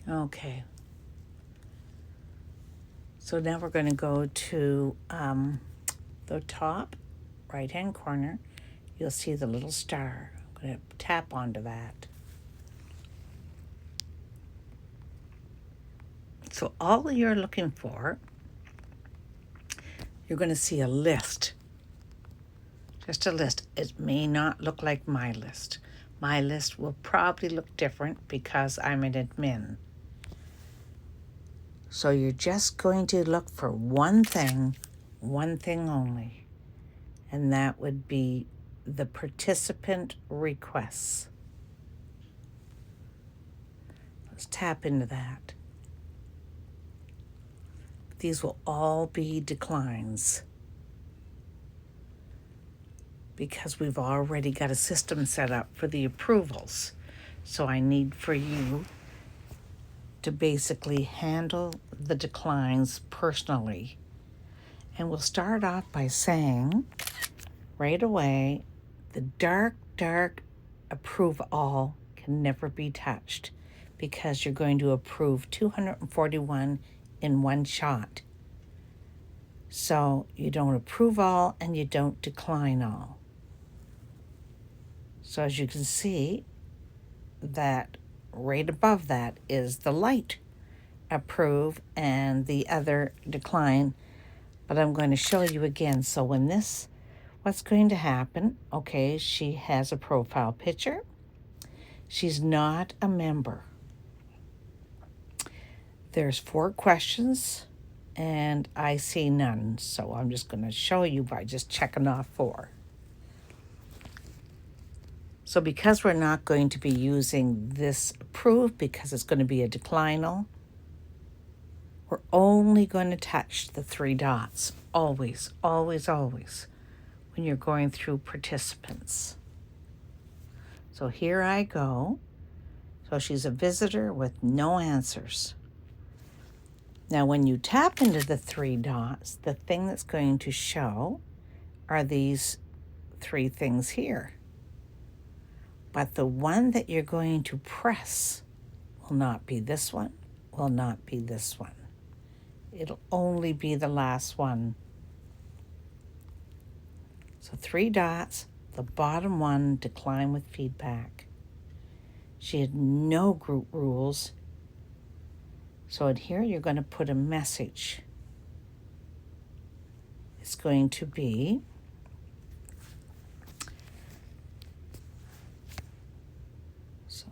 Okay. So now we're going to go to the top right-hand corner. You'll see the little star. I'm going to tap onto that. So all you're looking for, you're going to see a list. Just a list. It may not look like my list. My list will probably look different because I'm an admin. So you're just going to look for one thing only, and that would be the participant requests. Let's tap into that. These will all be declines because we've already got a system set up for the approvals. So I need for you to basically handle the declines personally. And we'll start off by saying right away, the dark approve all can never be touched because you're going to approve 241 in one shot. So you don't approve all and you don't decline all. So as you can see, that right above that is the light approve and the other decline. But I'm going to show you again. So when this, what's going to happen, okay, she has a profile picture. She's not a member. There's 4 questions and I see none. So I'm just going to show you by just checking off 4. So because we're not going to be using this approve because it's going to be a declinal, we're only going to touch the 3 dots. Always, always, always when you're going through participants. So here I go. So she's a visitor with no answers. Now when you tap into the 3 dots, the thing that's going to show are these 3 things here. But the one that you're going to press will not be this one, will not be this one. It'll only be the last one. So 3 dots, the bottom one, decline with feedback. She had no group rules. So in here, you're going to put a message. It's going to be, so,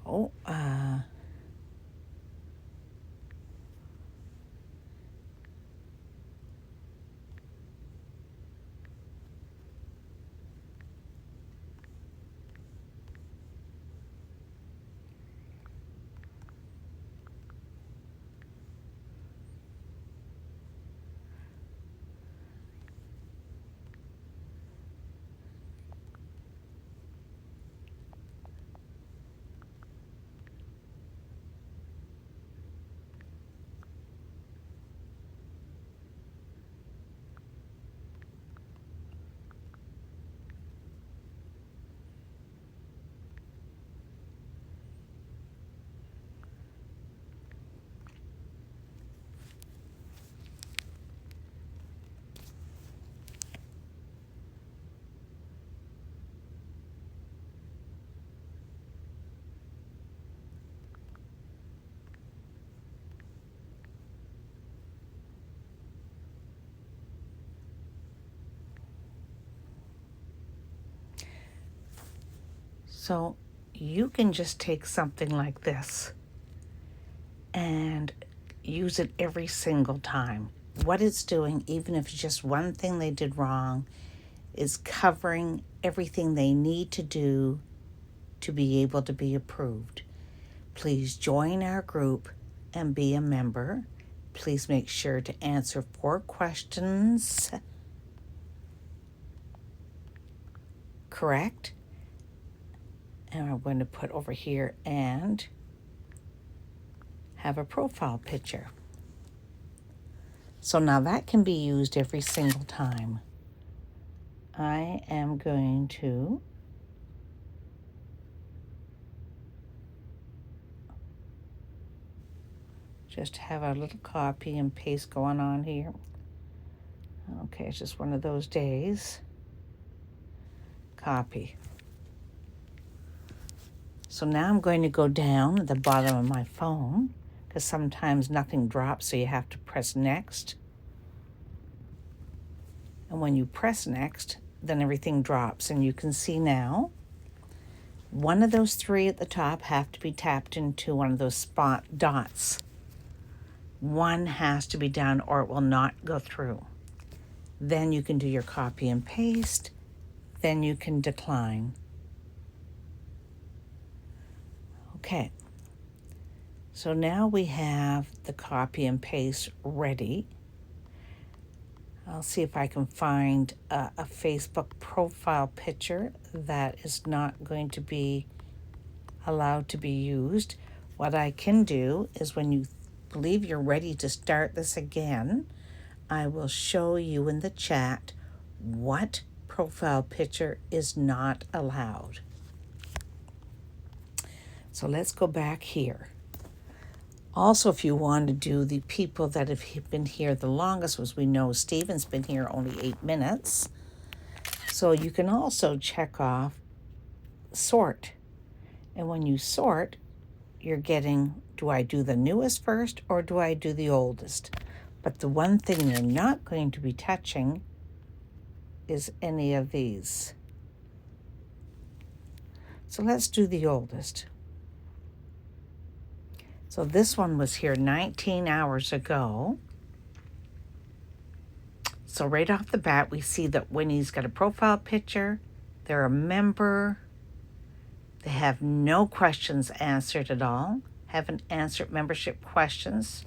so you can just take something like this and use it every single time. What it's doing, even if it's just one thing they did wrong, is covering everything they need to do to be able to be approved. Please join our group and be a member. Please make sure to answer 4 questions correct. And I'm going to put over here and have a profile picture. So now that can be used every single time. I am going to Just have a little copy and paste going on here. Okay, it's just one of those days. Copy. So now I'm going to go down at the bottom of my phone, because sometimes nothing drops, so you have to press next. And when you press next, then everything drops. And you can see now, one of those three at the top have to be tapped into one of those spot dots. One has to be down or it will not go through. Then you can do your copy and paste. Then you can decline. Okay. So now we have the copy and paste ready. I'll see if I can find a Facebook profile picture that is not going to be allowed to be used. What I can do is when you believe you're ready to start this again, I will show you in the chat what profile picture is not allowed. So let's go back here. Also, if you want to do the people that have been here the longest, as we know, Stephen's been here only 8 minutes. So you can also check off sort. And when you sort, you're getting, do I do the newest first or do I do the oldest? But the one thing you're not going to be touching is any of these. So let's do the oldest. So this one was here 19 hours ago. So right off the bat, we see that Winnie's got a profile picture. They're a member. They have no questions answered at all. Haven't answered membership questions.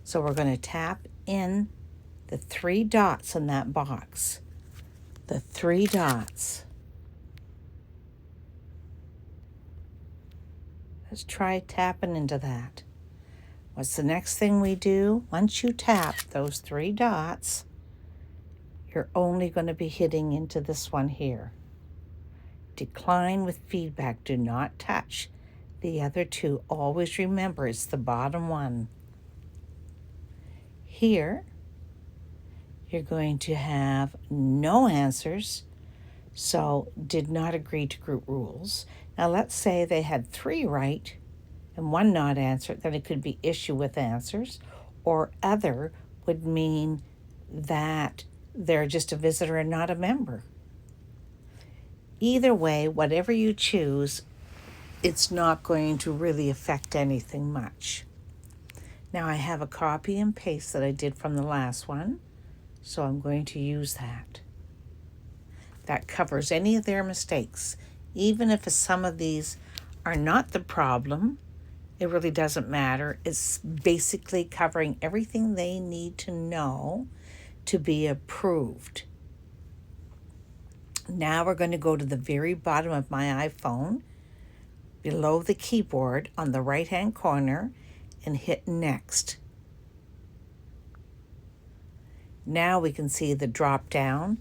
So we're going to tap in the 3 dots in that box. The 3 dots. Let's try tapping into that. What's the next thing we do? Once you tap those 3 dots, you're only going to be hitting into this one here. Decline with feedback. Do not touch the other 2. Always remember it's the bottom one. Here, you're going to have no answers. So did not agree to group rules. Now let's say they had 3 right and 1 not answered, then it could be issue with answers, or other would mean that they're just a visitor and not a member. Either way, whatever you choose, it's not going to really affect anything much. Now I have a copy and paste that I did from the last one, so I'm going to use that. That covers any of their mistakes. Even if some of these are not the problem, it really doesn't matter. It's basically covering everything they need to know to be approved. Now we're going to go to the very bottom of my iPhone, below the keyboard on the right-hand corner, and hit Next. Now we can see the drop down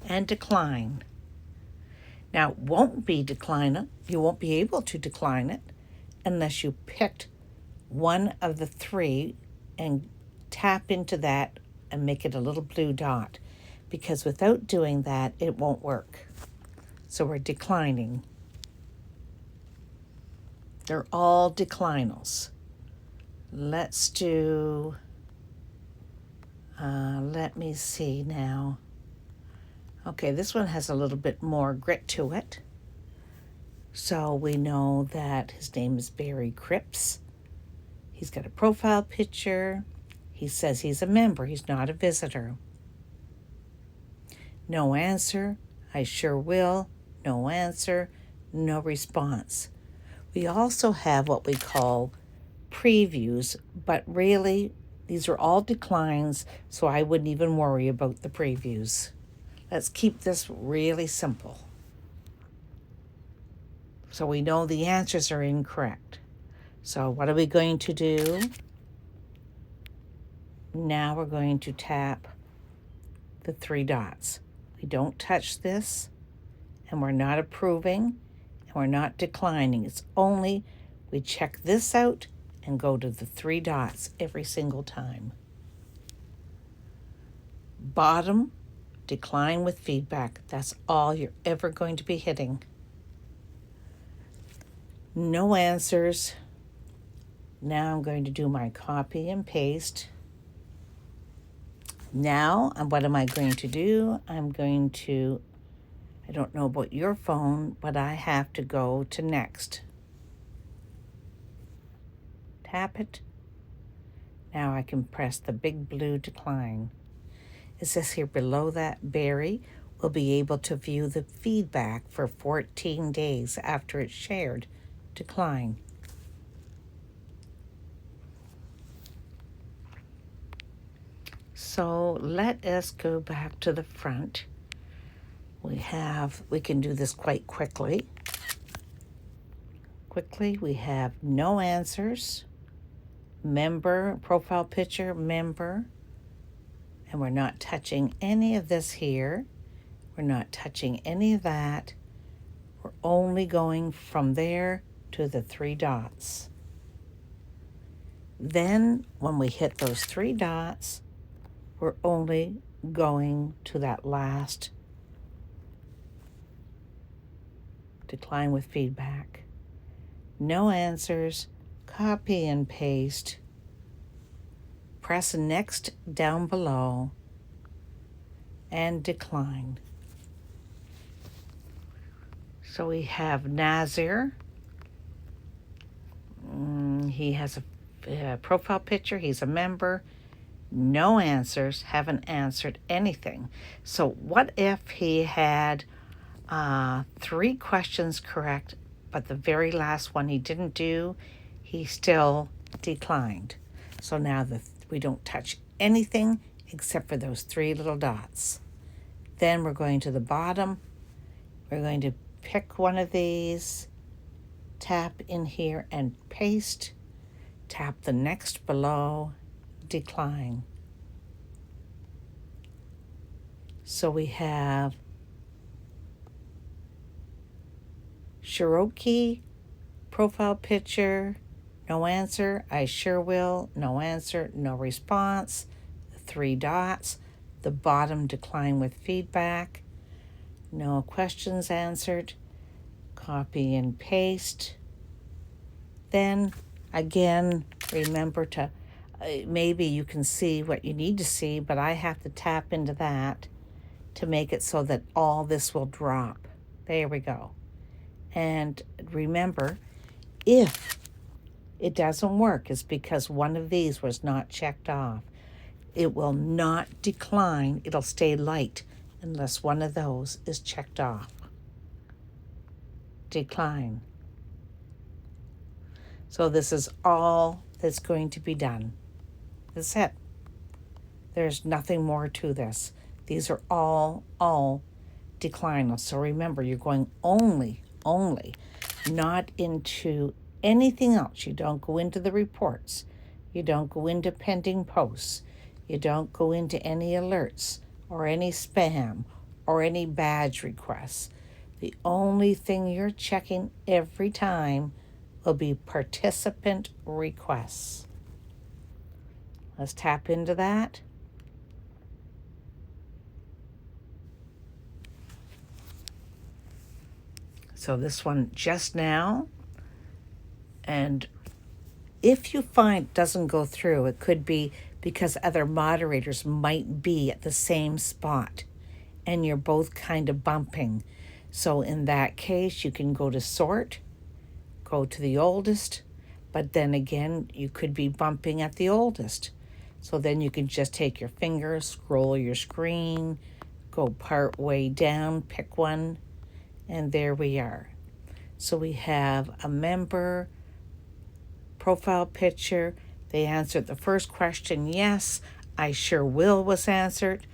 and decline. Now, it won't be decline. You won't be able to decline it unless you picked one of the 3 and tap into that and make it a little blue dot, because without doing that, it won't work. So we're declining. They're all declinals. Let's do, let me see now. Okay, this one has a little bit more grit to it. So we know that his name is Barry Cripps. He's got a profile picture. He says he's a member. He's not a visitor. No answer. I sure will. No answer. No response. We also have what we call previews, but really these are all declines, so I wouldn't even worry about the previews. Let's keep this really simple. So we know the answers are incorrect. So what are we going to do? Now we're going to tap the 3 dots. We don't touch this, and we're not approving, and we're not declining. It's only we check this out and go to the three dots every single time. Bottom, decline with feedback. That's all you're ever going to be hitting. No answers. Now I'm going to do my copy and paste. Now, what am I going to do? I don't know about your phone, but I have to go to next. Tap it. Now I can press the big blue decline. It says here below that, Barry will be able to view the feedback for 14 days after it's shared. Decline. So let us go back to the front. We can do this quite quickly. We have no answers, member, profile picture, member, and we're not touching any of this here. We're not touching any of that. We're only going from there to the three dots. Then when we hit those three dots, we're only going to that last decline with feedback. No answers, copy and paste. Press next down below and decline. So we have Nazir. He has a profile picture. He's a member. No answers. Haven't answered anything. So what if he had 3 questions correct, but the very last one he didn't do? He still declined. So now we don't touch anything except for those 3 little dots. Then we're going to the bottom. We're going to pick one of these, tap in here and paste, tap the next below, decline. So we have Cherokee, profile picture, no answer, I sure will, no answer, no response, the 3 dots, the bottom decline with feedback, no questions answered, copy and paste. Then again, remember to, maybe you can see what you need to see, but I have to tap into that to make it so that all this will drop. There we go. And remember, if it doesn't work, it's because one of these was not checked off. It will not decline. It'll stay light unless one of those is checked off. Decline. So this is all that's going to be done. That's it. There's nothing more to this. These are all declinal. So remember, you're going only, not into anything else. You don't go into the reports. You don't go into pending posts. You don't go into any alerts or any spam or any badge requests. The only thing you're checking every time will be participant requests. Let's tap into that. So this one just now, and if you find it doesn't go through, it could be because other moderators might be at the same spot and you're both kind of bumping. So in that case, you can go to sort, go to the oldest, but then again, you could be bumping at the oldest. So then you can just take your finger, scroll your screen, go part way down, pick one, and there we are. So we have a member, profile picture. They answered the first question, yes. I sure will was answered.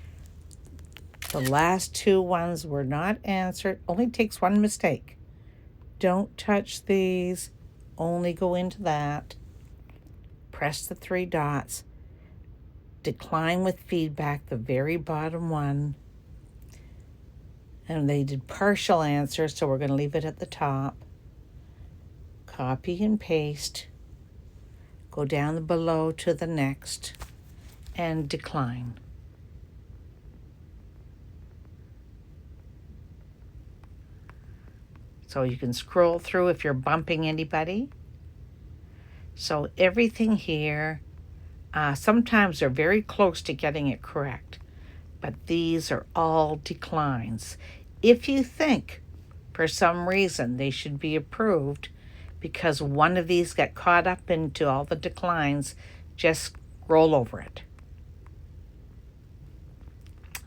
The last 2 ones were not answered. Only takes 1 mistake. Don't touch these. Only go into that. Press the 3 dots. Decline with feedback, the very bottom one. And they did partial answers, so we're going to leave it at the top. Copy and paste. go down below to the next, and decline. So you can scroll through if you're bumping anybody. So everything here, sometimes they're very close to getting it correct, but these are all declines. If you think for some reason they should be approved because one of these got caught up into all the declines, just roll over it.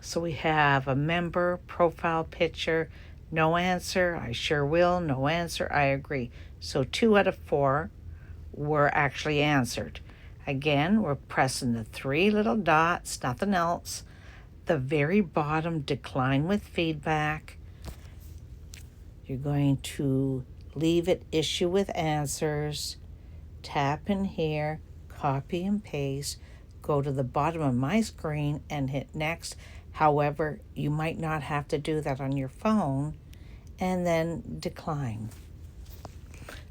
So we have a member, profile picture, no answer, I sure will, no answer, I agree. So 2 out of 4 were actually answered. Again, we're pressing the 3 little dots, nothing else. The very bottom, decline with feedback. You're going to leave it issue with answers. Tap in here, copy and paste, go to the bottom of my screen and hit next. However, you might not have to do that on your phone, and then decline.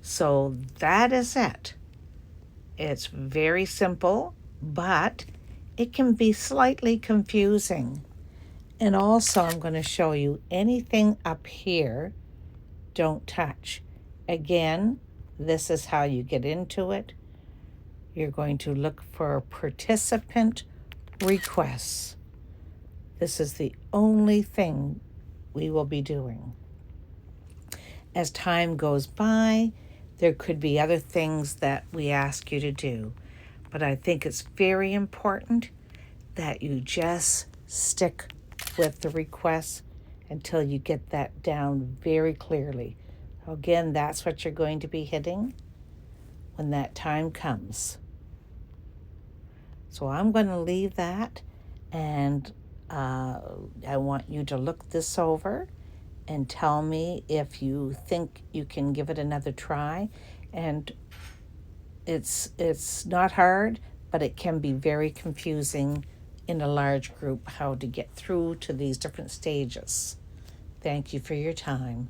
So that is it. It's very simple, but it can be slightly confusing. And also I'm going to show you anything up here, don't touch. Again, this is how you get into it. You're going to look for participant requests. This is the only thing we will be doing. As time goes by, there could be other things that we ask you to do, but I think it's very important that you just stick with the requests until you get that down very clearly. Again, that's what you're going to be hitting when that time comes. So I'm going to leave that, and I want you to look this over and tell me if you think you can give it another try. And it's not hard, but it can be very confusing in a large group how to get through to these different stages. Thank you for your time.